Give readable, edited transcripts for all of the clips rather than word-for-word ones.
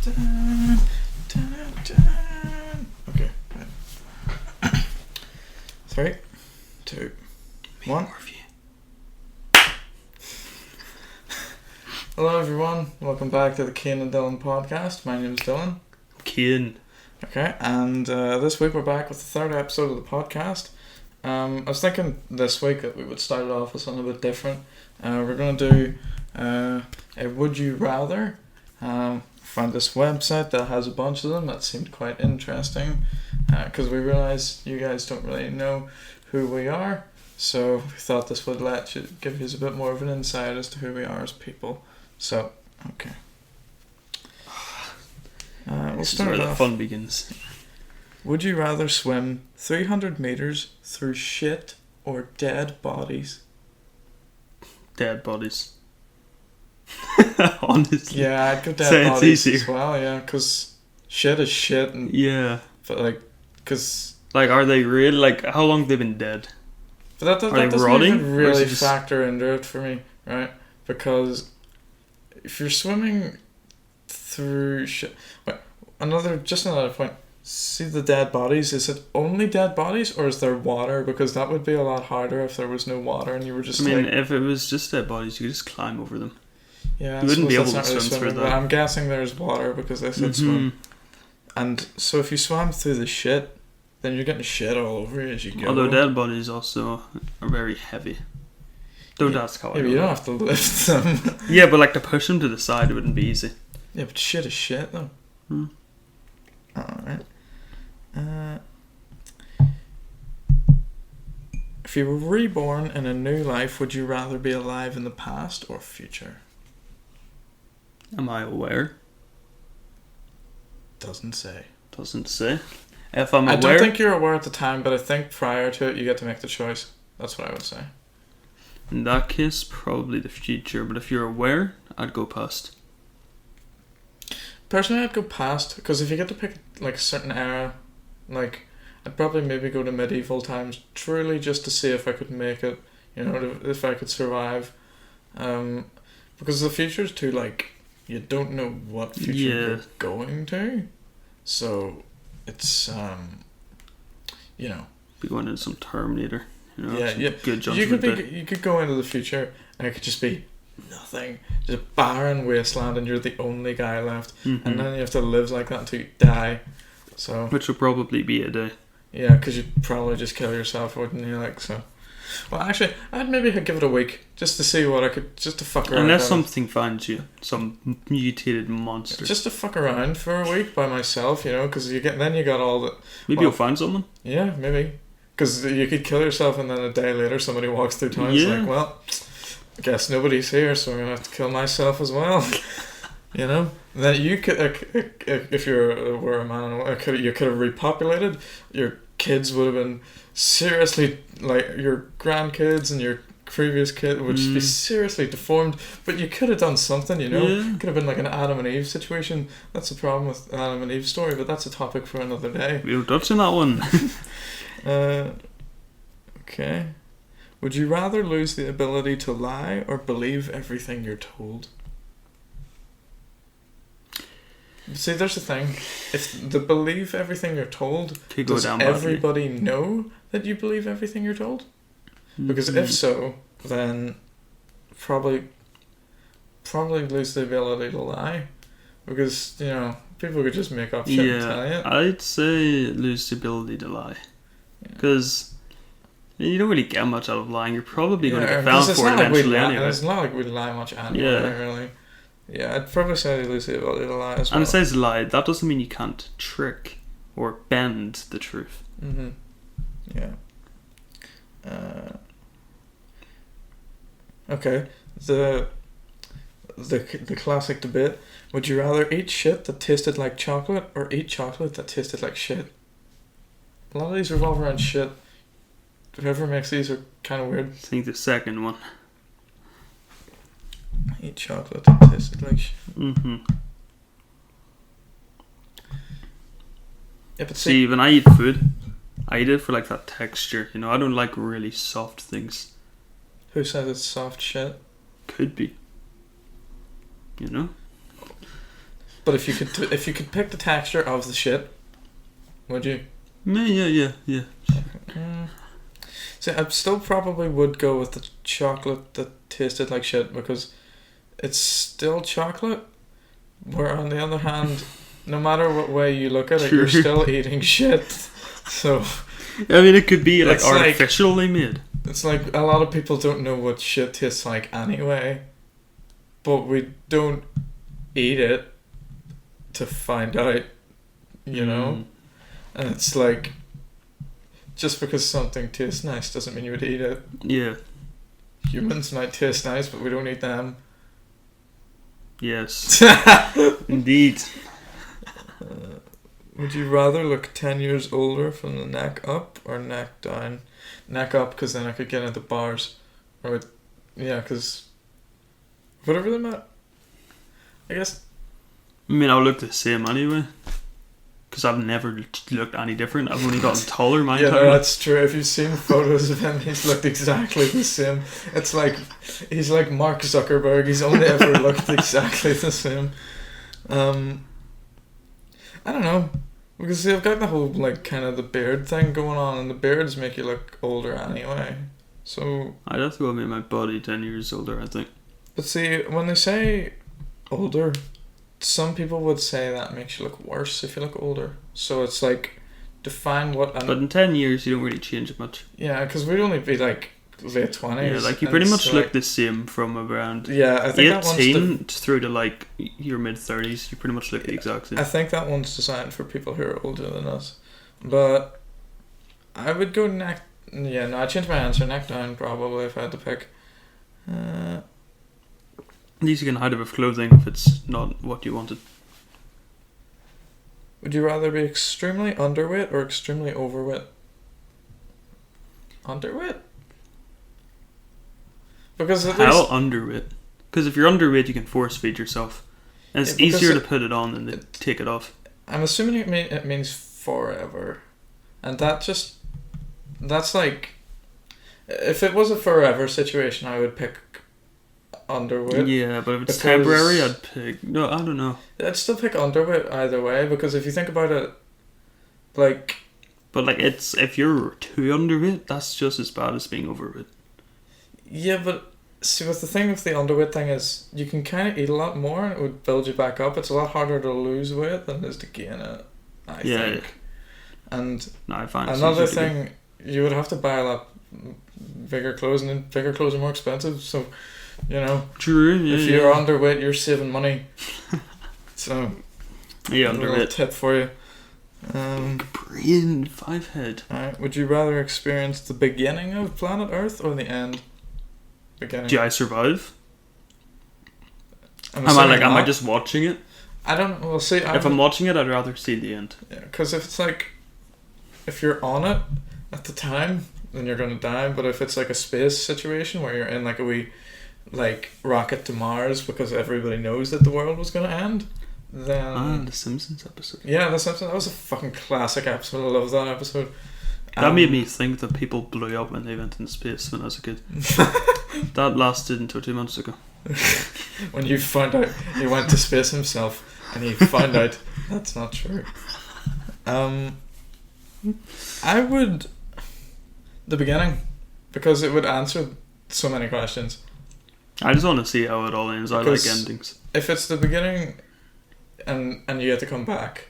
Dun, dun, dun. Okay. Right. 3, 2, 1. Hello everyone, welcome back to the Cian and Dillon podcast. My name is Dylan. Cian. Okay, and this week we're back with the third episode of the podcast. I was thinking this week that we would start it off with something a bit different. We're going to do a Would You Rather. Found this website that has a bunch of them that seemed quite interesting because we realised you guys don't really know who we are, so we thought this would give you a bit more of an insight as to who we are as people. So, okay. We'll This is start where the off. fun begins. Would you rather swim 300 metres through shit or dead bodies? Dead bodies. Honestly. Yeah, I'd go dead So it's bodies easier. as well, yeah, because shit is shit, and Yeah. but because Like, are they real? Like, how long have they been dead? that Are doesn't they rotting, even or is really it just- factor into it for me, right? Because if you're swimming through shit, wait, another point. See the dead bodies. Is it only dead bodies, or is there water? Because that would be a lot harder if there was no water and you were just I mean, like, if it was just dead bodies, you could just climb over them. yeah, you wouldn't be suppose able that's to not really swim through swimming, that. but I'm guessing there's water because they said swim. Mhm. And so if you swam through the shit, then you're getting shit all over you as you go. Although dead bodies also are very heavy. Don't ask how I Yeah, but know you don't that. have to lift them. Yeah, but like to push them to the side, it wouldn't be easy. Yeah, but shit is shit though. Hmm. Alright. If you were reborn in a new life, would you rather be alive in the past or future? Am I aware? Doesn't say. Doesn't say. If I'm I aware, don't think you're aware at the time, but I think prior to it you get to make the choice. That's what I would say. in that case, probably the future. But if you're aware, I'd go past. Personally, I'd go past, because if you get to pick like a certain era, like I'd probably maybe go to medieval times, truly just to see if I could make it, you know, if I could survive. Because the future's too, like, you don't know what future Yeah. you're going to, so it's you know, Be going into some Terminator. You know, Yeah, some yeah. Good John you Smith. could go into the future and it could just be nothing, just a barren wasteland, and you're the only guy left, and then you have to live like that until you die. So Which would probably be a day. yeah, because you'd probably just kill yourself, wouldn't you? Like, so. Well, actually, I'd maybe give it a week just to see what I could, just to fuck around. Unless on it. something finds you, some mutated monster. Just to fuck around for a week by myself, you know, because you got all the. Maybe well, you'll find someone. Yeah, maybe. Because you could kill yourself and then a day later somebody walks through town and Yeah. it's like, well, I guess nobody's here, so I'm going to have to kill myself as well. You know? Then you could, if you were a man, you could have repopulated. Your kids would have been seriously, like, your grandkids and your previous kid would just be seriously deformed, but you could have done something, you know? Yeah. Could have been like an Adam and Eve situation. That's the problem with Adam and Eve story, but that's a topic for another day. We don't touch on that one. Okay. Would you rather lose the ability to lie or believe everything you're told? See, there's the thing. If the believe everything you're told, Could go does down badly. everybody know that you believe everything you're told? Because if so, then probably lose the ability to lie. Because, you know, people could just make up shit and tell Yeah, you. I'd say lose the ability to lie. Because you don't really get much out of lying. You're probably going to get found for it eventually anyway. It's not like we lie much anyway, Yeah. really. Yeah, I'd probably say lose the ability to lie as well. And it says lie. That doesn't mean you can't trick or bend the truth. Mm-hmm. Yeah. Okay. The classic debate: would you rather eat shit that tasted like chocolate or eat chocolate that tasted like shit? A lot of these revolve around shit. Whoever makes these are kind of weird. I think the second one. Eat chocolate that tasted like shit. Mm-hmm. Yeah, but See, when I eat food, I eat it for like that texture. You know, I don't like really soft things. who says it's soft shit? Could be. You know? But if you could pick the texture of the shit, would you? Yeah. See, I still probably would go with the chocolate that tasted like shit because it's still chocolate. Where on the other hand, no matter what way you look at it, you're still eating shit. So, I mean, it could be like artificially made. It's like a lot of people don't know what shit tastes like anyway, but we don't eat it to find out, you know? And it's like, just because something tastes nice doesn't mean you would eat it. Yeah. Humans might taste nice, but we don't eat them. Yes. Indeed. Would you rather look 10 years older from the neck up or neck down? Neck up, because then I could get into bars. Because whatever they meant. I guess. I mean, I'll look the same anyway. Because I've never looked any different. I've only gotten taller my entire life. Yeah, that's true. If you've seen photos of him, he's looked exactly the same. It's like, he's like Mark Zuckerberg. He's only ever looked exactly the same. I don't know. Because see, I've got the whole, like, kind of the beard thing going on, and the beards make you look older anyway. So I'd have to go make my body 10 years older, I think. But see, when they say older, some people would say that makes you look worse if you look older. So it's like, define what... But in 10 years, you don't really change much. Yeah, because we'd only be like late 20s. Yeah, like you pretty much look the same from around I think 18 through to like your mid-30s. You pretty much look the exact same. I think that one's designed for people who are older than us. But I would go neck... Yeah, no, I'd change my answer. Neck down, probably, if I had to pick. At least you can hide it with clothing if it's not what you wanted. Would you rather be extremely underweight or extremely overweight? Underweight? Because at How underweight? Because if you're underweight, you can force feed yourself. And it's easier to put it on than to take it off. I'm assuming it means forever. And that's like... If it was a forever situation, I would pick underweight. Yeah, but if it's temporary, I'd pick... No, I don't know. I'd still pick underweight either way, because if you think about it, like... But like, if you're too underweight, that's just as bad as being overweight. Yeah, but see, what the thing with the underweight thing is, you can kind of eat a lot more and it would build you back up. It's a lot harder to lose weight than it is to gain it, I think. Yeah. And I find another thing, you would have to buy a lot bigger clothes, and then bigger clothes are more expensive, so, you know. True, yeah. If you're underweight, you're saving money. So, yeah, a little tip for you. Brain, 5 head. Alright, would you rather experience the beginning of planet Earth or the end? Beginning. Do I survive? Am I just watching it? I don't know. Well, see, if I'm watching it, I'd rather see the end. Yeah, because if it's like, if you're on it at the time, then you're gonna die. But if it's like a space situation where you're in like a wee, like, rocket to Mars because everybody knows that the world was gonna end, then the Simpsons episode. Yeah, the Simpsons. That was a fucking classic episode. I love that episode. That made me think that people blew up when they went into space when I was a kid. That lasted until 2 months ago. When you found out he went to space himself and he found out that's not true. I would... The beginning. Because it would answer so many questions. I just want to see how it all ends. I like endings. If it's the beginning and you get to come back,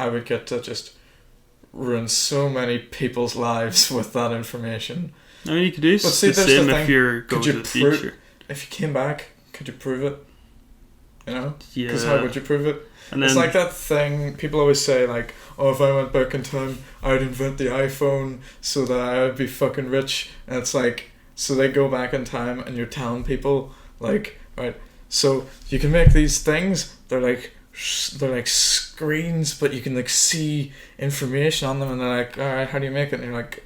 I would get to just ruin so many people's lives with that information. I mean, you could do the same if you're going to the future. If you came back, could you prove it? You know? Yeah. Because how would you prove it? And it's like that thing, people always say, like, oh, if I went back in time, I'd invent the iPhone so that I'd be fucking rich. And it's like, so they go back in time and you're telling people, like, right, so you can make these things, they're like screens, but you can like see information on them, and they're like, alright, how do you make it? And you're like,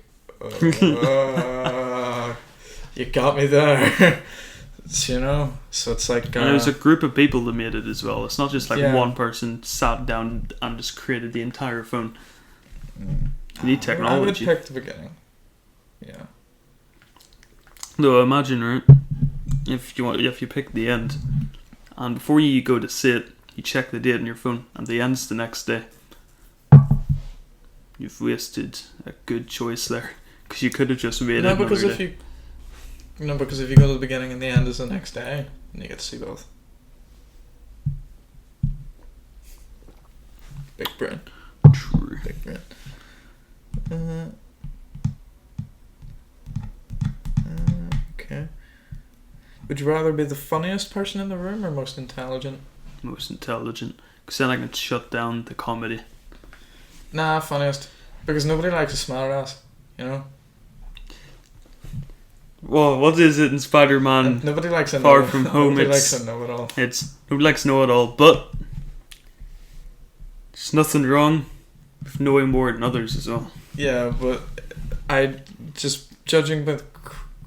you got me there. You know, so it's like and it was a group of people that made it as well. It's not just like one person sat down and just created the entire phone. You need technology. I would pick the beginning. Yeah. Though imagine, right, if you pick the end, and before you go to sit, You check the date on your phone, and the end's the next day. You've wasted a good choice there, because you could have just waited No, because another day. because if you go to the beginning and the end is the next day, then you get to see both. Big brain. True. Big brain. Okay. Would you rather be the funniest person in the room or most intelligent? Most intelligent, because then I can shut down the comedy. Nah, funniest. Because nobody likes a smartass, you know? Well, what is it in Spider-Man? And nobody likes a Far From Home. Nobody likes a know-it-all. Nobody likes know-it-all, but there's nothing wrong with knowing more than others as well. Yeah, but I just judging by the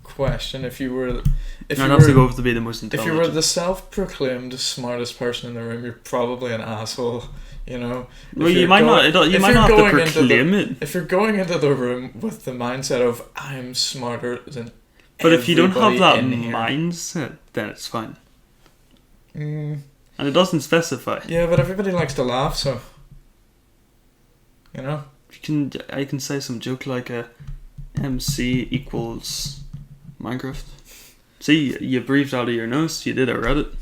question, if you were to go to be the most intelligent. If you were the self-proclaimed smartest person in the room, you're probably an asshole. You know. Well, you might not. You might not have to proclaim it. If you're going into the room with the mindset of I'm smarter than. But if you don't have that mindset, then it's fine. And it doesn't specify. Yeah, but everybody likes to laugh, so. You know. I can say some joke like MC equals Minecraft. See, you breathed out of your nose. You did a Reddit.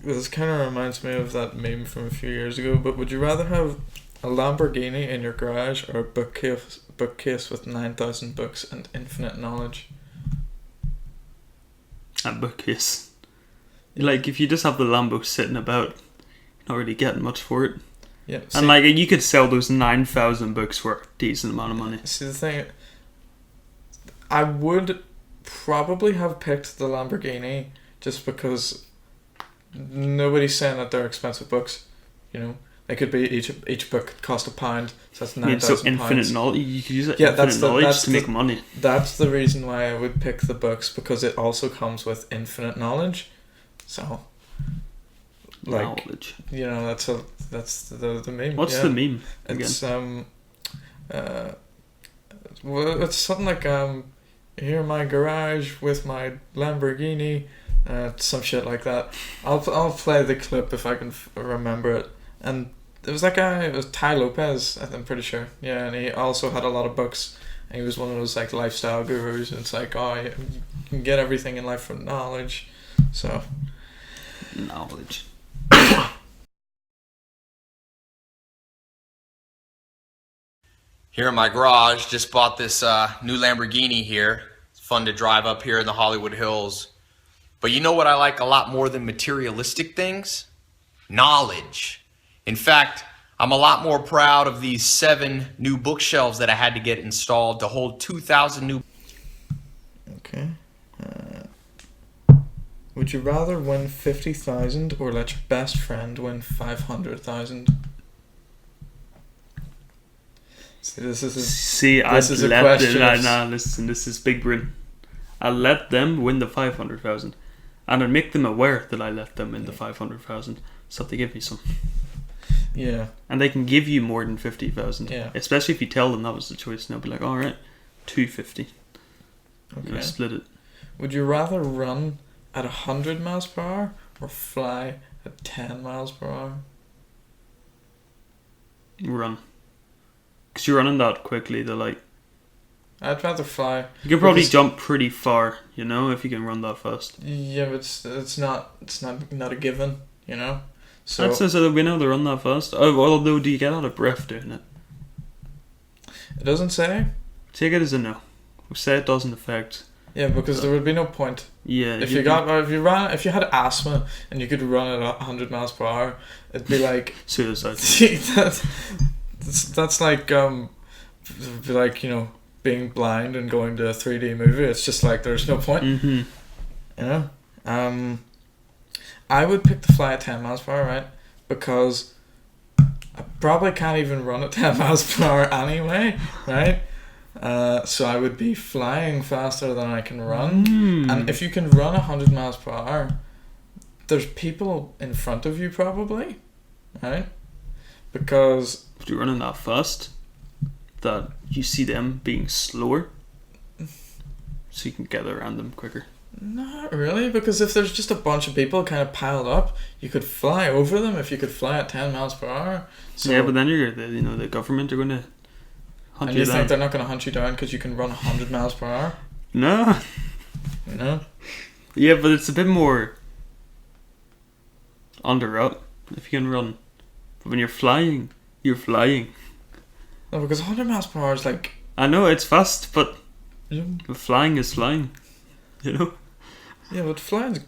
This kind of reminds me of that meme from a few years ago. But would you rather have a Lamborghini in your garage or a bookcase with 9,000 books and infinite knowledge? A bookcase. Like if you just have the Lambo sitting about, you're not really getting much for it. Yeah, and like you could sell those 9,000 books for a decent amount of money. See, the thing, I would probably have picked the Lamborghini just because nobody's saying that they're expensive books. You know, they could be each book could cost £1, so that's 9,000. So infinite knowledge. You could use infinite knowledge to make money. That's the reason why I would pick the books, because it also comes with infinite knowledge. So. Like, knowledge. You know, that's the meme. What's the meme again? It's well, it's something like here in my garage with my Lamborghini, some shit like that. I'll play the clip if I can remember it. And it was that guy. It was Ty Lopez, I'm pretty sure. Yeah, and he also had a lot of books. And he was one of those like lifestyle gurus. And it's like, you can get everything in life from knowledge. So knowledge. Here in my garage, just bought this new Lamborghini here. It's fun to drive up here in the Hollywood Hills. But you know what I like a lot more than materialistic things? Knowledge. In fact, I'm a lot more proud of these 7 new bookshelves that I had to get installed to hold 2,000 new... Okay. Would you rather win 50,000 or let your best friend win 500,000? Listen, this is big brain. I'll let them win the 500,000, and I'd make them aware that I let them win the 500,000, so they give me some. Yeah. And they can give you more than 50,000. Yeah. Especially if you tell them that was the choice, and they'll be like, "All right, 250." Okay. Split it. Would you rather run at 100 miles per hour or fly at 10 miles per hour? Run. Because you're running that quickly, they're like... I'd rather fly. You can probably jump pretty far, you know, if you can run that fast. Yeah, but it's not a given, you know? So that we know they run that fast. Although, do you get out of breath doing it? It doesn't say. Take it as a no. We'll say it doesn't affect... Yeah, because there would be no point. Yeah. If you had asthma and you could run at 100 miles per hour, it'd be like suicide. That's like you know, being blind and going to a 3D movie. It's just like there's no point. Mm-hmm. You know, I would pick the fly at 10 miles per hour, right? Because I probably can't even run at 10 miles per hour anyway, right? So I would be flying faster than I can run. And if you can run 100 miles per hour, there's people in front of you probably, right? Because... If you're running that fast? that you see them being slower, so you can get around them quicker. Not really, because if there's just a bunch of people kind of piled up, you could fly over them if you could fly at 10 miles per hour. So, Yeah, but then the government are going to hunt and you you down. think they're not going to hunt you down because you can run 100 miles per hour? No. You know? Yeah, but it's a bit more under up if you can run. But when you're flying, you're flying. No, because 100 miles per hour is like... I know it's fast, but Yeah, flying is flying. You know? yeah, but flying's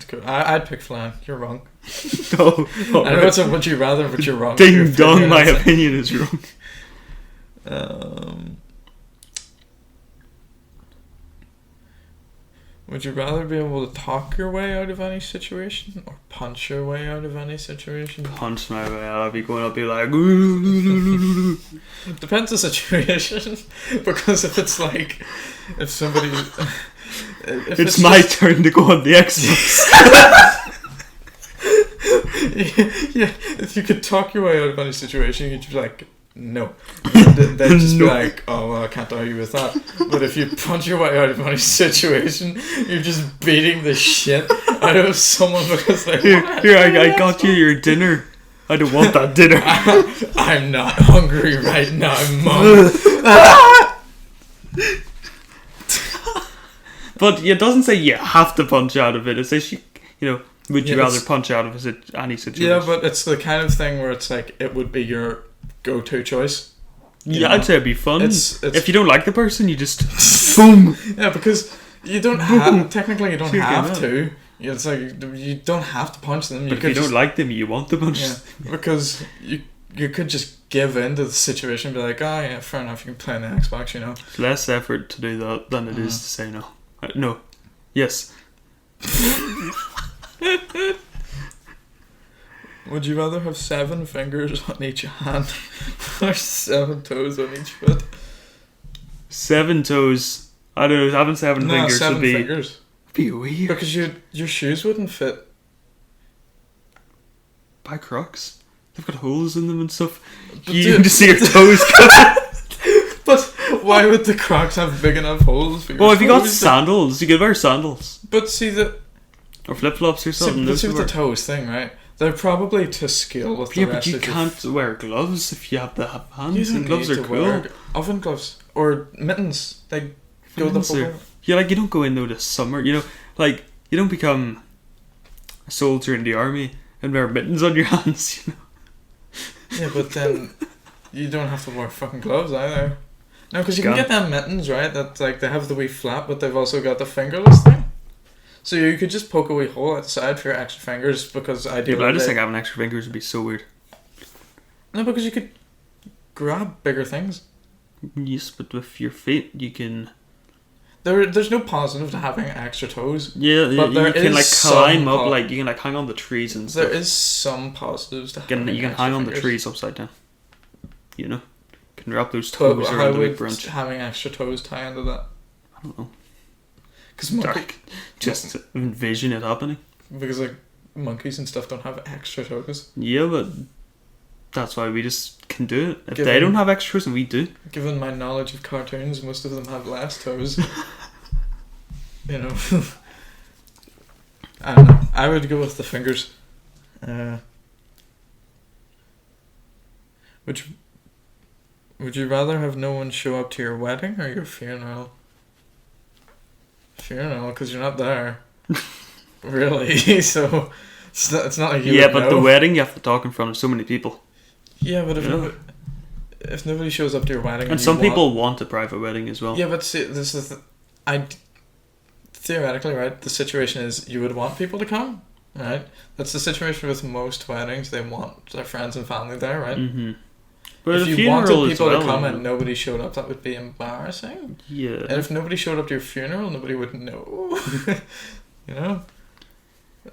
cool. I'd pick flying. You're wrong. No. I know it's a would you rather, but you're wrong. Ding dong, my opinion is wrong. Would you rather be able to talk your way out of any situation or punch your way out of any situation? Punch my way out, I'll be like... It depends on the situation. Because if it's like... If somebody... If it's my turn to go on the Xbox. Yeah, if you could talk your way out of any situation, you'd just be like, no. They'd just be like, oh, well, I can't argue with that. But if you punch your way out of any situation, you're just beating the shit out of someone because they I got you your dinner. I don't want that dinner. I'm not hungry right now, Mum. But it doesn't say you have to punch out of it. It says would you Yeah, rather punch out of any situation? Yeah, but it's the kind of thing where it's like, it would be your go-to choice. Yeah, I'd say it'd be fun. It's if you don't like the person, you just boom. Yeah, because you don't have technically you don't Sure, have to. Yeah, it's like you don't have to punch them. But if you don't like them, you want to punch. Yeah, because you could just give in to the situation and be like, oh yeah, fair enough, you can play on the Xbox, you know. It's less effort to do that than it is to say no. No. Yes. Would you rather have 7 fingers on each hand or 7 toes on each foot? 7 toes. I don't know. Having 7 fingers 7 would be fingers. be weird. Because your shoes wouldn't fit. Buy Crocs. They've got holes in them and stuff. But You dude- can see your toes. But why would the Crocs have big enough holes for your Well, if you got toes? sandals, you could wear sandals But see the or flip flops or something. but Those see would with the work. toes thing, right? They're probably to scale with Yeah, the but rest you of your can't wear gloves if you have the You hands, don't and gloves need are to cool. wear oven gloves or mittens. They go the Mittens whole are- Yeah, like you don't go in though this summer. You know, like you don't become a soldier in the army and wear mittens on your hands. You know. Yeah, but then you don't have to wear fucking gloves either. No, because you can Can. get them mittens, right? That like they have the wee flap, but they've also got the fingerless thing. So you could just poke a wee hole outside for your extra fingers because Yeah, ideally. but I just think having extra fingers would be so weird. No, because you could grab bigger things. Yes, but with your feet, you can. There's no positive to having extra toes. Yeah, But there you can like is climb some up, like you can like hang on the trees and stuff. There is some positives to You can having extra hang on the fingers. trees upside down. You know, you can wrap those But toes how around the big would branch. having extra toes tie into that? I don't know. Because Just envision it happening. because like monkeys and stuff don't have extra toes. Yeah, but that's why we just can do it. If Given- they don't have extras, and we do. Given my knowledge of cartoons, most of them have less toes. You know. I don't know. I would go with the fingers. Would you rather have no one show up to your wedding or your funeral? Funeral, because you're not there. Really? So it's not like you Yeah, would but know. the wedding you have to talk in front of so many people, Yeah, but Yeah. if nobody shows up to your wedding, and you some want- people want a private wedding as well. Yeah, but see, this is theoretically, right? The situation is you would want people to come, right? That's the situation with most weddings. They want their friends and family there, right? Mm-hmm. But if a you funeral wanted as people well, to come you and know. nobody showed up, that would be embarrassing. Yeah. And if nobody showed up to your funeral, nobody would know. You know?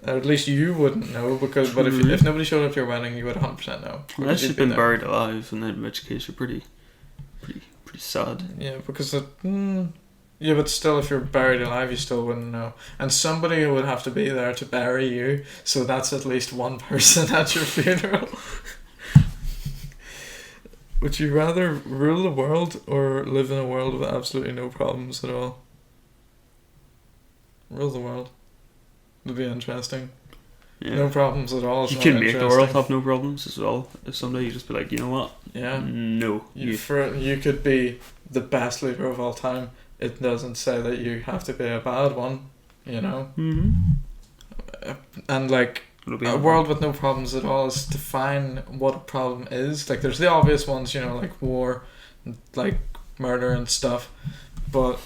Or at least you wouldn't know, because but True. if nobody showed up to your wedding, you would 100% know. because Unless you'd you've be been there. buried alive, and then in which case you're pretty sad. Yeah, because yeah, but still, if you're buried alive, you still wouldn't know, and somebody would have to be there to bury you. So that's at least one person at your funeral. Would you rather rule the world or live in a world with absolutely no problems at all? Rule the world. Would be interesting. Yeah. No problems at all. You can make the world have no problems as well. If someday you just be like, you know what? Yeah. No. You could be the best leader of all time. It doesn't say that you have to be a bad one, you know? Mm-hmm. And like, a world with no problems at all is define what a problem is. Like, there's the obvious ones, you know, like war, like murder and stuff. But,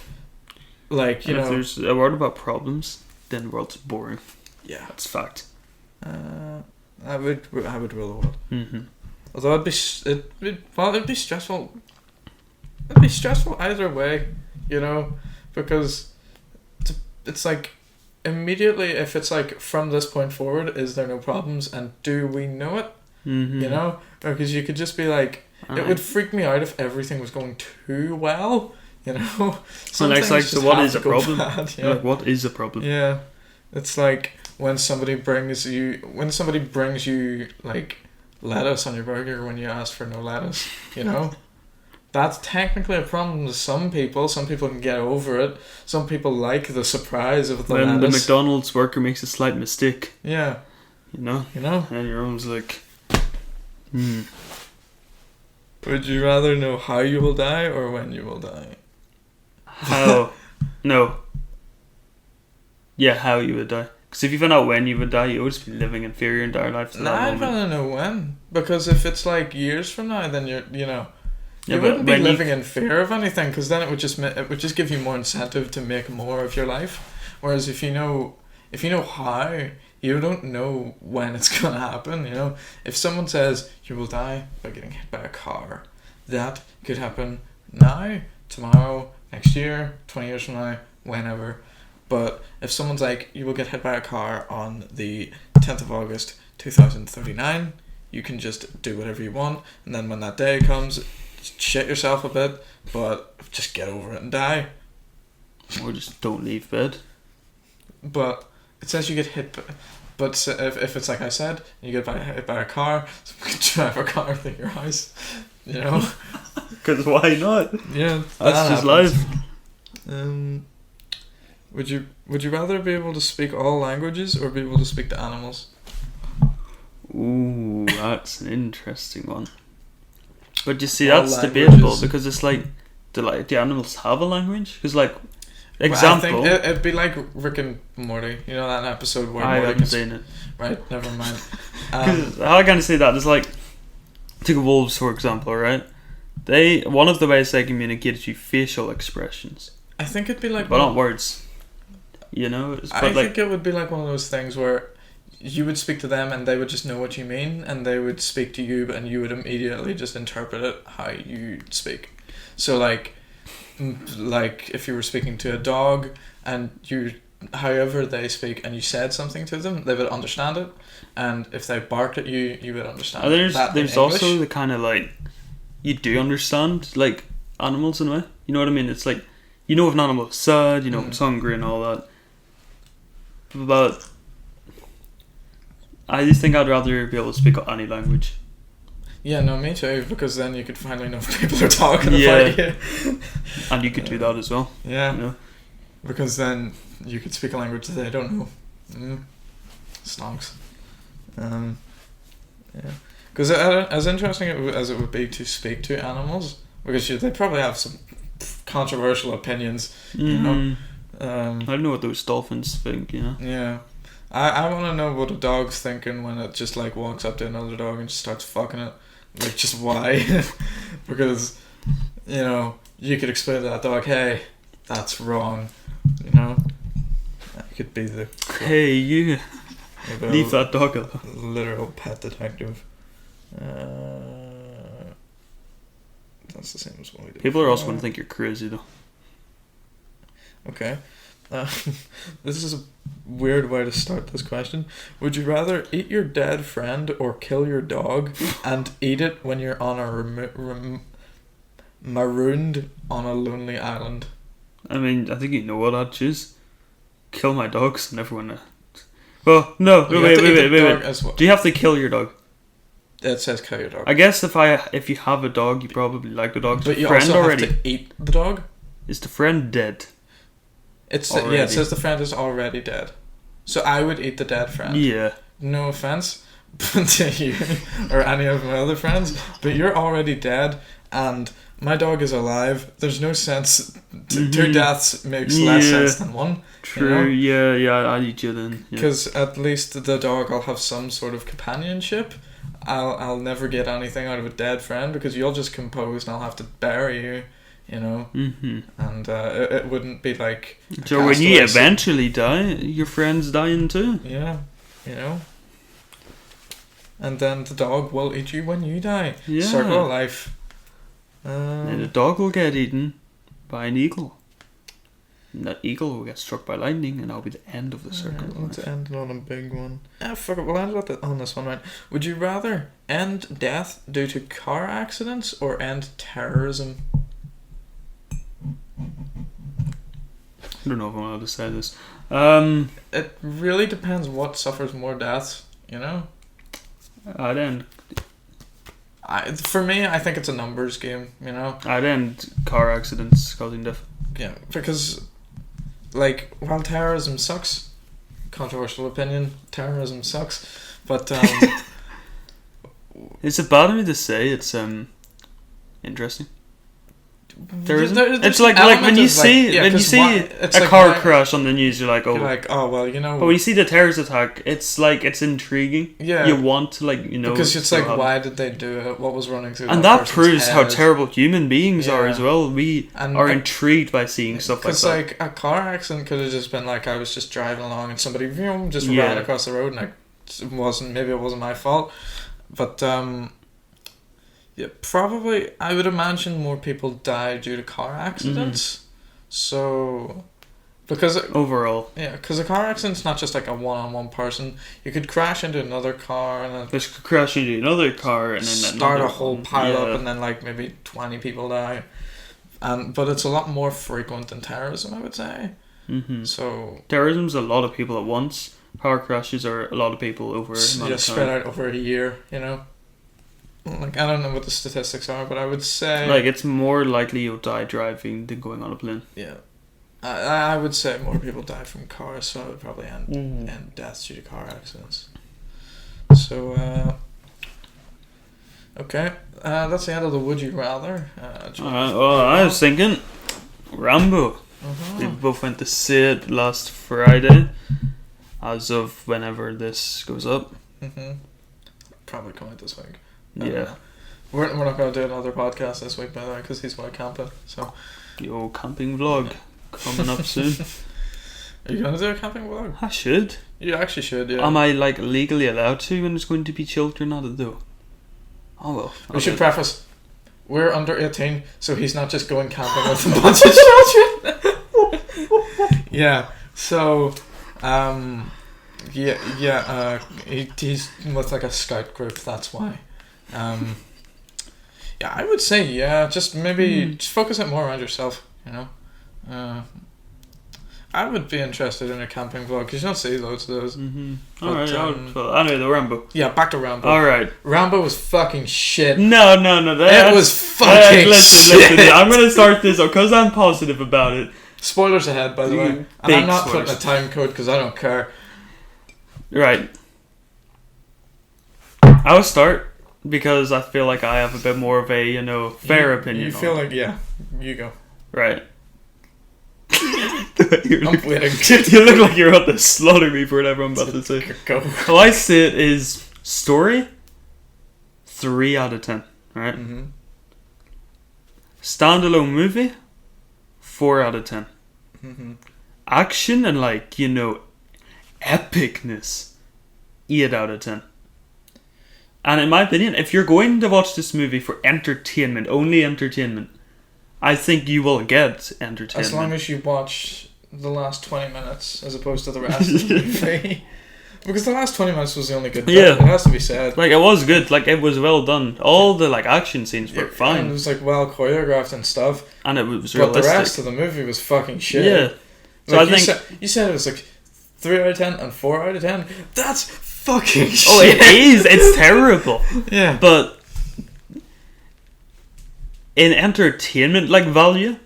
like, you know. If there's a world about problems, then the world's boring. Yeah. That's fact. I would rule the world. Mm-hmm. Although it'd be stressful. It'd be stressful either way, you know, because it's like immediately if it's like from this point forward, is there no problems and do we know it? Mm-hmm. You know, because you could just be like, it would freak me out if everything was going too well. You know, so next, like, so what is a problem? Bad, yeah. Like, what is a problem? Yeah, it's like when somebody brings you like lettuce on your burger when you ask for no lettuce. You know, that's technically a problem to some people. Some people can get over it. Some people like the surprise of the when lettuce. the McDonald's worker makes a slight mistake. Yeah, you know, and your own's like, Would you rather know how you will die or when you will die? How? No. Yeah, how you would die. Because if you found out when you would die, you would just be living in fear your entire life. To that I'd rather know when. Because if it's like years from now, then you wouldn't be living in fear of anything. Because then it would just give you more incentive to make more of your life. Whereas if you know how, you don't know when it's gonna happen. You know, if someone says you will die by getting hit by a car, that could happen now, tomorrow, next year, 20 years from now, whenever. But if someone's like, you will get hit by a car on the 10th of August 2039, you can just do whatever you want, and then when that day comes, shit yourself a bit, but just get over it and die. Or just don't leave bed. But it says you get hit, but if it's like I said, you get hit by a car, someone can drive a car through your house, you know? Because why not? Yeah, that's just life. Would you rather be able to speak all languages or be able to speak to animals? Ooh, that's an interesting one. But you see, All that's languages. debatable because it's like, do animals have a language? Because like, example, I think it'd be like Rick and Morty. You know that episode where I Morty haven't seen it. Right, never mind. How can I say that? It's like, take wolves for example, right? One of the ways they communicate is through facial expressions. I think it'd be like, but not words. You know, I think it would be like one of those things where you would speak to them and they would just know what you mean, and they would speak to you and you would immediately just interpret it how you speak. So like if you were speaking to a dog and however they speak and you said something to them, they would understand it, and if they barked at you, you would understand it. There's also the kind of like, you do understand like animals in a way, you know what I mean? It's like, you know if an animal is sad, you know if it's hungry and all that. But I just think I'd rather be able to speak any language. Yeah, no, me too, because then you could finally know if people are talking about you. And you could do that as well. Yeah. You know? Because then you could speak a language that they don't know. Stonks. Yeah. Because as interesting as it would be to speak to animals, because they probably have some controversial opinions, you know. I don't know what those dolphins think, you know. Yeah, I want to know what a dog's thinking when it just like walks up to another dog and just starts fucking it, like just why? Because you know you could explain to that dog, hey, that's wrong, you know. That could be the hey you, leave that dog alone. Literal pet detective. That's the same as what we did. People are also going to think you're crazy though. Okay. This is a weird way to start this question. Would you rather eat your dead friend or kill your dog and eat it when you're on a marooned on a lonely island? I mean, I think you know what I'd choose. Kill my dogs and everyone. Well, no, wait. Well. Do you have to kill your dog? It says kill your dog. I guess if you have a dog, you probably like the dog. But you friend also already. have to eat the dog. Is the friend dead? It Already. says the friend is already dead. So I would eat the dead friend. Yeah. No offense to you or any of my other friends, but you're already dead and my dog is alive. There's no sense. Two deaths makes less sense than one. True. You know? Yeah. I'll eat you then. Because at least the dog will have some sort of companionship. I'll never get anything out of a dead friend because you'll just compose and I'll have to bury you. You know, and it wouldn't be like. So when you eventually die, your friend's dying too. Yeah, you know. And then the dog will eat you when you die. Yeah. Circle of life. And the dog will get eaten by an eagle. And that eagle will get struck by lightning, and that'll be the end of the circle. Right, let's end it on a big one. Fuck it, we'll end it on this one, right? Would you rather end death due to car accidents or end terrorism? I don't know if I'm allowed to say this. It really depends what suffers more deaths, you know? I'd end For me, I think it's a numbers game, you know? I'd end car accidents causing death. Yeah, because, like, while terrorism sucks, controversial opinion, terrorism sucks, but, Is it bad of me to say it's, interesting? Terrorism? It's like when you see a car crash on the news, you're like, oh well, you know. But when you see the terrorist attack, it's like it's intriguing. Yeah, you want to because it's like why did they do it? What was running through? And that proves how terrible human beings are as well. We are intrigued by seeing stuff like that. Because like a car accident could have just been like I was just driving along and somebody just ran across the road and it wasn't my fault, but yeah, probably. I would imagine more people die due to car accidents. So, because overall, because a car accident's not just like a one-on-one person. You could crash into another car and then just crash into another car and then start a whole pile up, and then like maybe 20 people die. But it's a lot more frequent than terrorism, I would say. So terrorism's a lot of people at once. Car crashes are a lot of people over spread out over a year. You know. Like, I don't know what the statistics are, but I would say... Like, it's more likely you'll die driving than going on a plane. Yeah. I would say more people die from cars, so I would probably end deaths due to car accidents. So, okay. That's the end of the Would You Rather. Alright, well, I was thinking Rambo. We both went to see it last Friday, as of whenever this goes up. Probably come out this week. Yeah. We're not going to do another podcast this week, by the way, because he's going camping. So, the old camping vlog coming up soon. Are you going to do a camping vlog? I should. You actually should, yeah. Am I like legally allowed to when there's going to be children at it though? Oh well. We should preface, we're under 18, so he's not just going camping with a bunch of children. Yeah, so, he's with like a scout group, that's why. Yeah, I would say just maybe just focus it more around yourself, you know. I would be interested in a camping vlog because you don't see loads of those. Alright, anyway, the Rambo. Yeah, back to Rambo. Alright. Rambo was fucking shit. No. It was fucking shit. Listen, I'm gonna start this because I'm positive about it. Spoilers ahead, by the way. And I'm not putting a time code because I don't care. Right. I'll start because I feel like I have a bit more of a, fair opinion. You feel like, you go. Right. I'm waiting. You look like you're about to slaughter me for whatever I'm about to say. Go. How I see it is story 3 out of 10. Right. Standalone movie 4 out of 10. Action and epicness 8 out of 10. And in my opinion, if you're going to watch this movie for entertainment, only entertainment, I think you will get entertainment. As long as you watch the last 20 minutes as opposed to the rest of the movie. Because the last 20 minutes was the only good bit. Yeah. It has to be said. It was good. It was well done. All the action scenes were fine. And it was well choreographed and stuff. And it was realistic. But the rest of the movie was fucking shit. Yeah. So I think... You said it was 3 out of 10 and 4 out of 10. That's fucking shit. Oh, it is. It's terrible. Yeah. But in entertainment like value,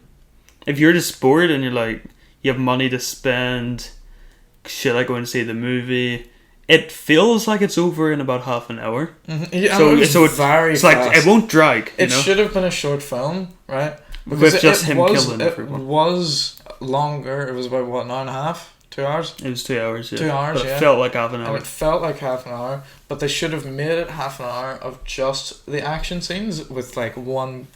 if you're just bored and you're like, you have money to spend, should I go and see the movie? It feels like it's over in about half an hour. Mm-hmm. Yeah, So it's very it's like fast. it won't drag. It You know? should have been a short film, right? With just him killing it everyone. was longer. It was about what, an hour and a half, 2 hours, It was 2 hours. Yeah. 2 hours. But Yeah, it felt like half an and hour. it felt like half an hour. But they should have made it half an hour of just the action scenes with like 1%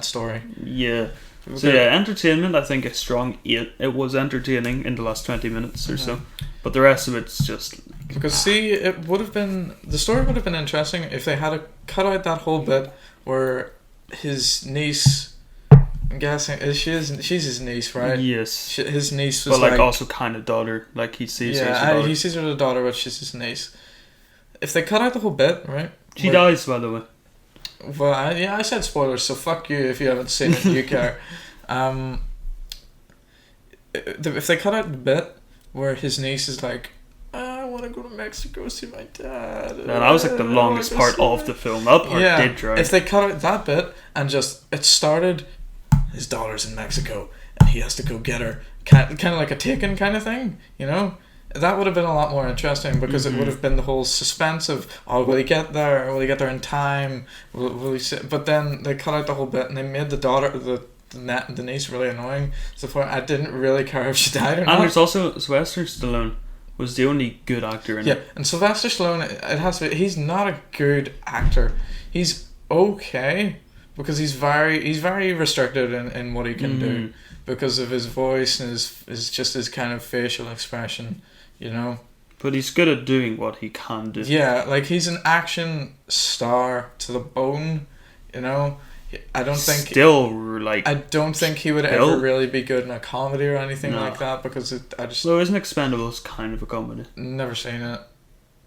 story. Yeah. So yeah, entertainment, I think a strong 8. It was entertaining in the last 20 minutes or so. But the rest of it's just... Because see, it would have been, the story would have been interesting if they had cut out that whole bit where his niece, I'm guessing, she's his niece, right? Yes. His niece was But like also kind of daughter. Like he sees her as a daughter. he sees her as a daughter, but she's his niece. If they cut out the whole bit, right? She dies, by the way. Well, I said spoilers, so fuck you if you haven't seen it. You care. If they cut out the bit where his niece is like, I want to go to Mexico see my dad. That was like the longest part of the film. That part did drag. If they cut out that bit and just it started, his daughter's in Mexico and he has to go get her, kind of like a Taken kind of thing, you know. That would have been a lot more interesting because it would have been the whole suspense of, oh, will he get there? Will he get there in time? Will he sit? But then they cut out the whole bit and they made the daughter, the niece, really annoying. So far, I didn't really care if she died or not. And there's also Sylvester Stallone was the only good actor in it. Yeah, and Sylvester Stallone, it has to be, he's not a good actor. He's okay because he's very restricted in what he can do because of his voice and his kind of facial expression. You know, but he's good at doing what he can do. Yeah, like he's an action star to the bone. You know, I don't think he would ever really be good in a comedy or anything like that because So isn't Expendables kind of a comedy? Never seen it.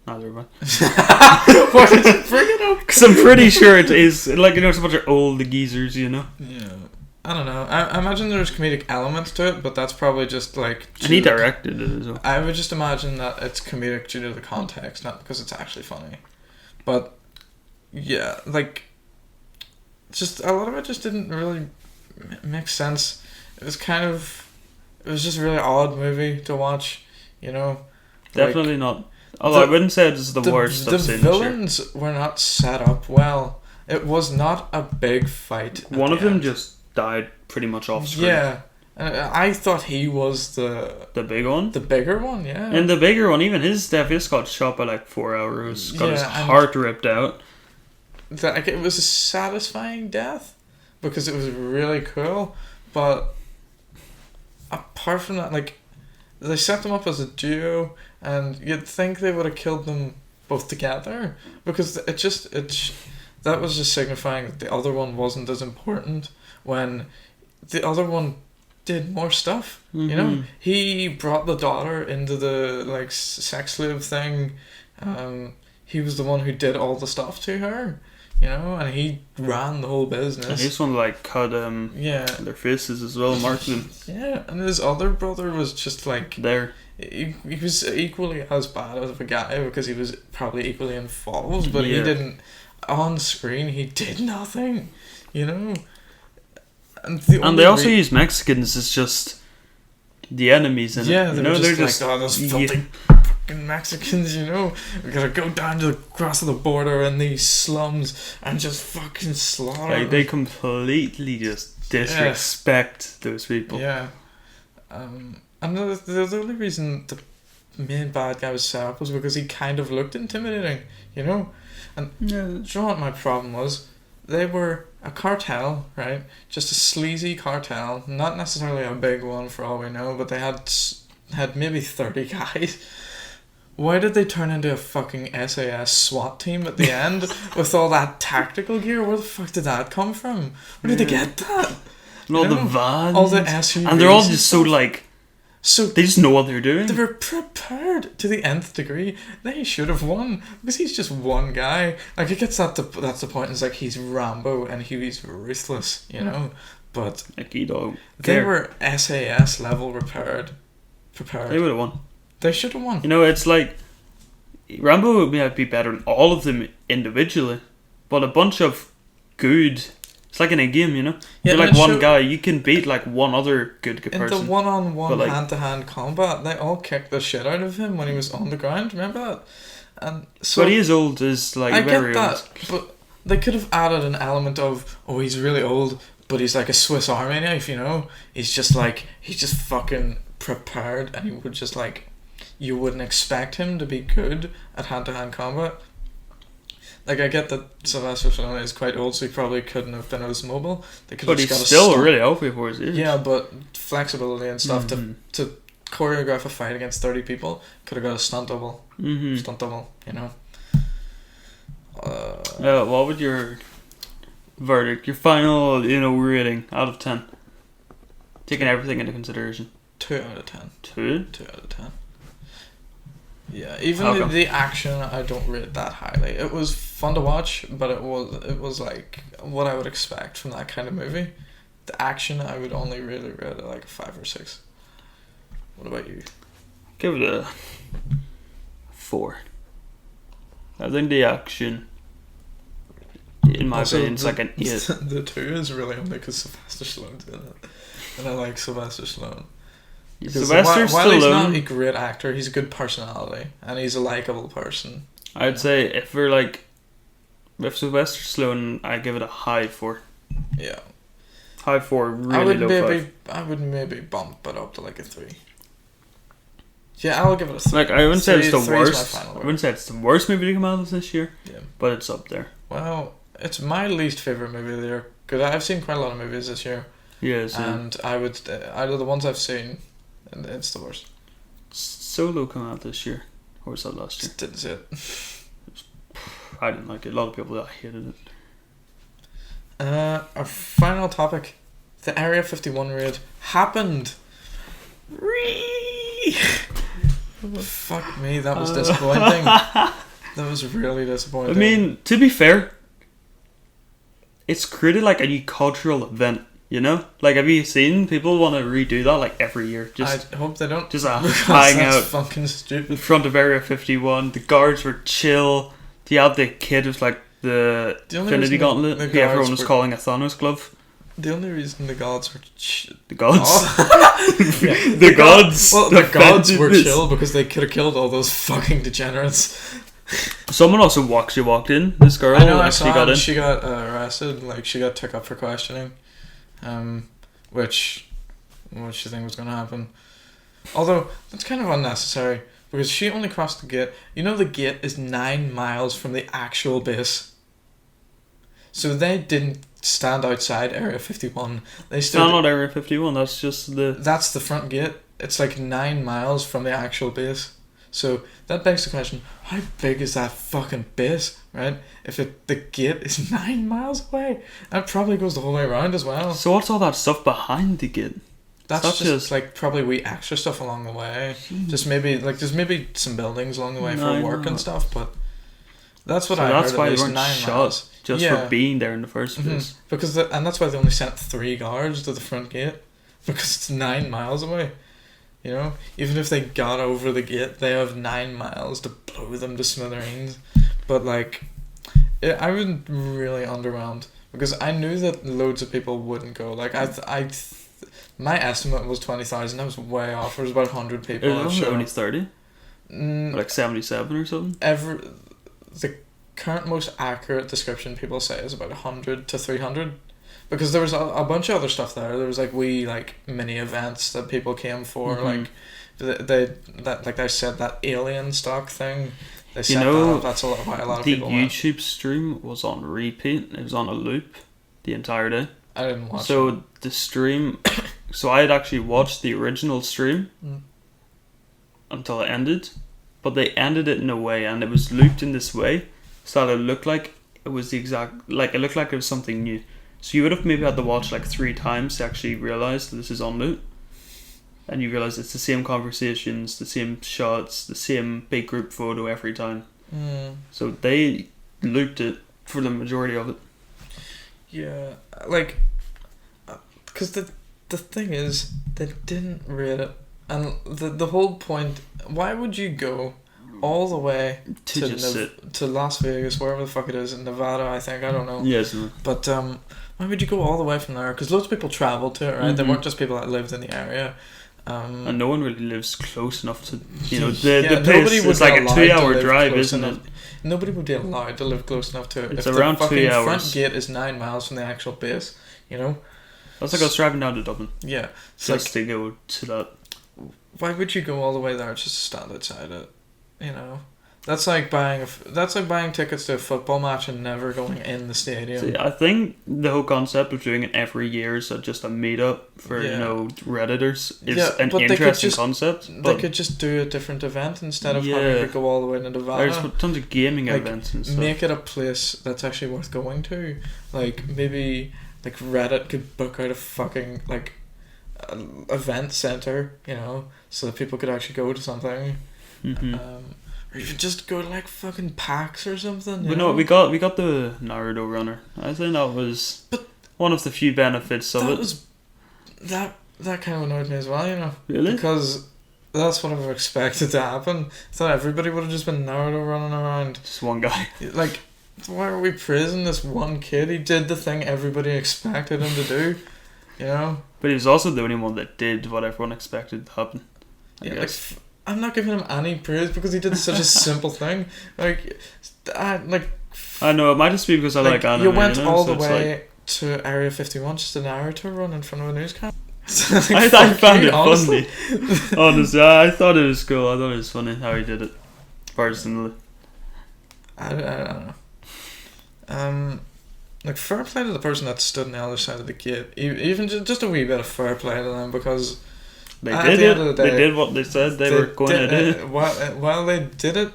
Neither have I. Why did you bring it up? Because I'm pretty sure it is like, you know, it's a bunch of old geezers, you know. Yeah. I don't know. I imagine there's comedic elements to it, but that's probably just like... And he directed it as well. I would just imagine that it's comedic due to the context, not because it's actually funny. But, yeah, like... Just, a lot of it just didn't really make sense. It was just a really odd movie to watch, you know? Definitely not. Although I wouldn't say it's the worst I've seen. The villains were not set up well. It was not a big fight. One of them just died pretty much off screen. Yeah, I thought he was the big one, the bigger one. Yeah, and the bigger one, even his death, he just got shot by like 4 arrows, got his heart ripped out. Like it was a satisfying death because it was really cool, but apart from that, like they set them up as a duo, and you'd think they would have killed them both together because that was just signifying that the other one wasn't as important. When the other one did more stuff, you know, he brought the daughter into the like sex slave thing. He was the one who did all the stuff to her, you know, and he ran the whole business. And he just wanted to like cut their faces as well, mark them. Yeah, and his other brother was just like there. He was equally as bad as a guy because he was probably equally involved, but he didn't. On screen, he did nothing, you know. And they also use Mexicans as just the enemies in it. Yeah, you know, they're just like, oh, those filthy fucking Mexicans, you know. We gotta go down to the cross of the border in these slums and just fucking slaughter. Like, they completely just disrespect those people. Yeah. And the only reason the main bad guy was set up was because he kind of looked intimidating, you know. And do you know what my problem was? They were a cartel, right? Just a sleazy cartel, not necessarily a big one for all we know, but they had maybe 30 guys. Why did they turn into a fucking SAS SWAT team at the end with all that tactical gear? Where the fuck did that come from? Where did they get that? And all the vans. All the SUVs. And they're all just so like... So they just know what they're doing. They were prepared to the nth degree. They should have won because he's just one guy. Like it gets that's the point. It's like he's Rambo and he's ruthless, you know. But they were SAS level prepared. They would have won. They should have won. You know, it's like Rambo might be better than all of them individually, but a bunch of good. It's like in a game, you know. Yeah, You're like and it one show- guy, you can beat like one other good In person. the one-on-one, But, like- hand-to-hand combat, they all kicked the shit out of him when he was on the ground. Remember that? And so But he is old, is like I very get that, old. but they could have added an element of, oh, he's really old, but he's like a Swiss Army knife, you know? He's just fucking prepared, and he would just like, you wouldn't expect him to be good at hand-to-hand combat. Like, I get that Sylvester Stallone is quite old, so he probably couldn't have been as mobile. They could But have he's just got still a really healthy for his age. Yeah, but flexibility and stuff Mhm. to choreograph a fight against 30 people, could have got a stunt double. Mm-hmm. Stunt double, you know? What would your verdict, your final, rating out of 10? Taking everything into consideration. 2 out of 10. 2? 2 out of 10. Yeah, even How come? the action I don't rate that highly. It was fun to watch, but it was like what I would expect from that kind of movie. The action I would only really rate it like a 5 or 6. What about you? Give it a 4. I think the action, in my Also, opinion, is like an 8. The 2 is really only because Sylvester Stallone's in it, and I like Sylvester Stallone. Because Sylvester while he's not a Stallone, great actor, he's a good personality, and he's a likable person. I'd say if Sylvester Stallone, I give it a high 4. Yeah, High 4, really low 5. I would maybe bump it up to like a 3. Yeah, I'll give it a 3. Like, I wouldn't say it's the 3 is my worst. final I word. wouldn't say it's the worst movie to come out of this year, Yeah. but it's up there. Well, it's my least favorite movie of the year because I've seen quite a lot of movies this year, Yes. and I would out of the ones I've seen, it's the worst. Solo came out this year, or was that last year? Just didn't see it. I didn't like it. A lot of people that hated it. Our final topic, the Area 51 raid happened. Fuck me, that was disappointing. That was really I disappointing. mean, to be fair, it's created like a new cultural event. You know, like have you seen people want to redo that like every year? Just I hope they don't. just because hang that's out fucking stupid. in front of Area 51. The guards were chill. You had the kid with like the The only Infinity reason Gauntlet, the who everyone guards was were- calling a Thanos glove. The only reason the gods were The gods. Yeah. The gods. Well, the gods defended were this. chill because they could have killed all those fucking degenerates. Someone also walked in. This girl I know. I actually saw. got in. She got arrested. Like she got took up for questioning, which you think was going to happen. Although that's kind of unnecessary because she only crossed the gate. You know, the gate is 9 miles from the actual base. So they didn't stand outside Area 51. They It's stood. not Area 51. That's just the. That's the front gate. It's like 9 miles from the actual base. So that begs the question: how big is that fucking base, right? If the gate is 9 miles away, that probably goes the whole way around as well. So what's all that stuff behind the gate? That's Such just as- like probably wee extra stuff along the way. Just maybe like there's maybe some buildings along the way for 9 work and miles. stuff, but that's what So I that's heard. why At they least weren't 9 shot miles. just Yeah. for being there in the first Mhm. place. Because and that's why they only sent 3 guards to the front gate because it's 9 miles away. You know, even if they got over the gate, they have 9 miles to blow them to smithereens. But like, I was really underwhelmed because I knew that loads of people wouldn't go. Like my estimate was 20,000. I was way off. There was about 100 people. It that was showed only up. 30, like 77 or something. The current most accurate description people say is about 100 to 300 because there was a bunch of other stuff there. There was like mini events that people came for. Mhm. Like that like I said, that alien stock thing, they set know, that up. That's why a lot of The people went. YouTube stream was on repeat. It was on a loop the entire day. I didn't watch it. So the stream, so I had actually watched the original stream Mm. until it ended, but they ended it in a way, and it was looped in this way, so that it looked like it was the exact, like it looked like it was something new. So you would have maybe had to watch like 3 times to actually realize that this is on loop, and you realize it's the same conversations, the same shots, the same big group photo every time. Mm. So they looped it for the majority of it. Yeah, like, because the thing is, they didn't rate it, and the whole point. Why would you go all the way To just sit. to Las Vegas, wherever the fuck it is, in Nevada, I think. I don't know. Yes. No. But why would you go all the way from there? Because loads of people travelled to it, right? They Mhm. weren't just people that lived in the area. And no one really lives close enough to, the Yeah, place nobody would is like be a allowed 2-hour to live drive, close isn't enough. it? Nobody would be allowed to live close enough to it. It's if around the 2 fucking hours. front gate is 9 miles from the actual base, you know? That's like us driving down to Dublin Yeah. It's just like, to go to that. why would you go all the way there just to stand outside it? You know? That's like buying tickets to a football match and never going in the stadium. See, I think the whole concept of doing it every year is just a meetup for Yeah. Redditors is Yeah, an but they could interesting just- concept. They But could just do a different event instead of Yeah. having to go all the way to Nevada. there's tons of gaming Like, events and stuff. Make it a place that's actually worth going to. Like maybe like Reddit could book out a fucking like event center, you know, so that people could actually go to something. Mm-hmm. Or even just go to like fucking PAX or something. you But know? no, we got the Naruto runner. I think that was But one of the few benefits of that it. was that kind of annoyed me as well, you know, Really? because that's what I expected to happen. I thought everybody would have just been Naruto running around. Just one guy. Like, why are we praising this one kid? He did the thing everybody expected him to do, you know? But he was also the only one that did what everyone expected to happen. I Yeah, like, guess. I'm not giving him any praise because he did such a simple thing. Like, I know, it might just be because I like anime. you went know, all so the it's way to Area 51 just an hour to run in front of a newscamera. I found it funny. Honestly, I thought it was cool. I thought it was funny how he did it. Personally. I don't know. Like, fair play to the person that stood on the other side of the gate. Even just a wee bit of fair play to them, because They at did the end it. of the They day, did what they said they were going to do. While they did it,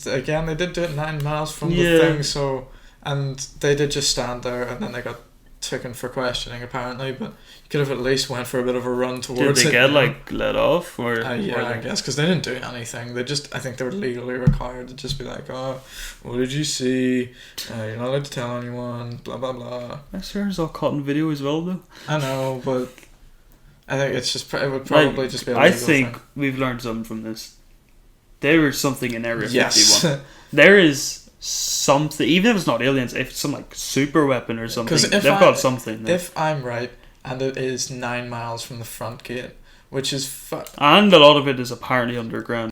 again, they did do it 9 miles from Yeah. the thing, so, and they did just stand there, and then they got taken for questioning, apparently, but you could have at least went for a bit of a run Did towards they it. get you know? like let off or? Yeah, were I they- guess, because they didn't do anything. I think they were legally required to just be like, oh, what did you see? You're not allowed to tell anyone, blah, blah, blah. I swear it's all caught in video as well though. I know, but I think it's just, it would probably just be a I legal think thing. we've learned something from this. There is something in Area Yes. 51. There is something, even if it's not aliens, if it's some like super weapon or something, 'Cause they've if got something there. If I'm right, and it is 9 miles from the front gate, which is And a lot of it is apparently underground.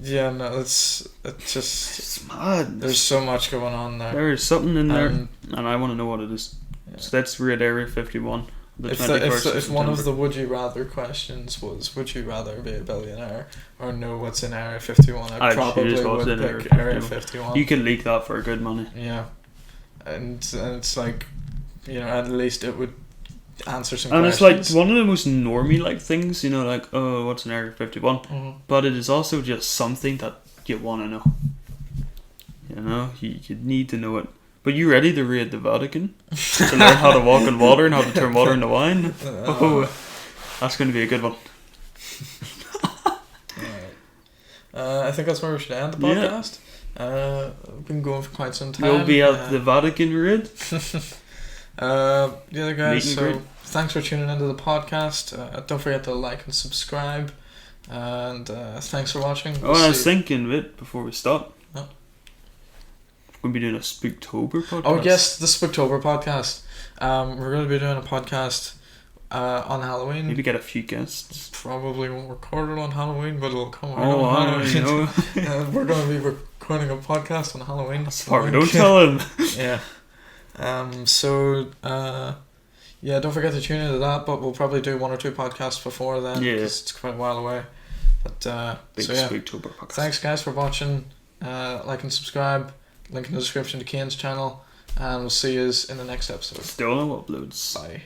yeah, no, it's just, It's mad. there's so much going on there. There is something in there, Um, and I want to know what it is. Yeah. So let's read Area 51. The If 21st if one of September. the would you rather questions was would you rather be a billionaire or know what's in Area 51, I I'd probably choose what's would in pick Area Area 51. 51. You can leak that for good money. Yeah, and it's like, you know, at least it would answer some And questions. it's like one of the most normie like things, you know, like, oh, what's in Area 51? Mhm. But it is also just something that you want to know. You know, you need to know it. But you ready to raid the Vatican? To learn how to walk in water and how to turn water into wine? Oh, that's going to be a good one. I think that's where we should end the Yeah. podcast. We've been going for quite some time. You'll be at the Vatican raid? Yeah, guys, Meet and so greet. thanks for tuning into the podcast. Don't forget to like and subscribe. And thanks for watching. Oh, and I was thinking of it before we stop. Oh. We're going to be doing a Spooktober podcast. Oh, yes, the Spooktober podcast. We're going to be doing a podcast on Halloween. Maybe get a few guests. Probably won't record it on Halloween, but it'll come out Oh, on I Halloween. know. We're going to be recording a podcast on Halloween. Sorry, don't tell him. Yeah. Yeah, don't forget to tune into that, but we'll probably do 1 or 2 podcasts before then, Yeah. because it's quite a while away. But Big so yeah, Spooktober podcast. thanks guys for watching. Like and subscribe. Link in the description to Kane's channel, and we'll see you in the next episode. Still no uploads. Bye.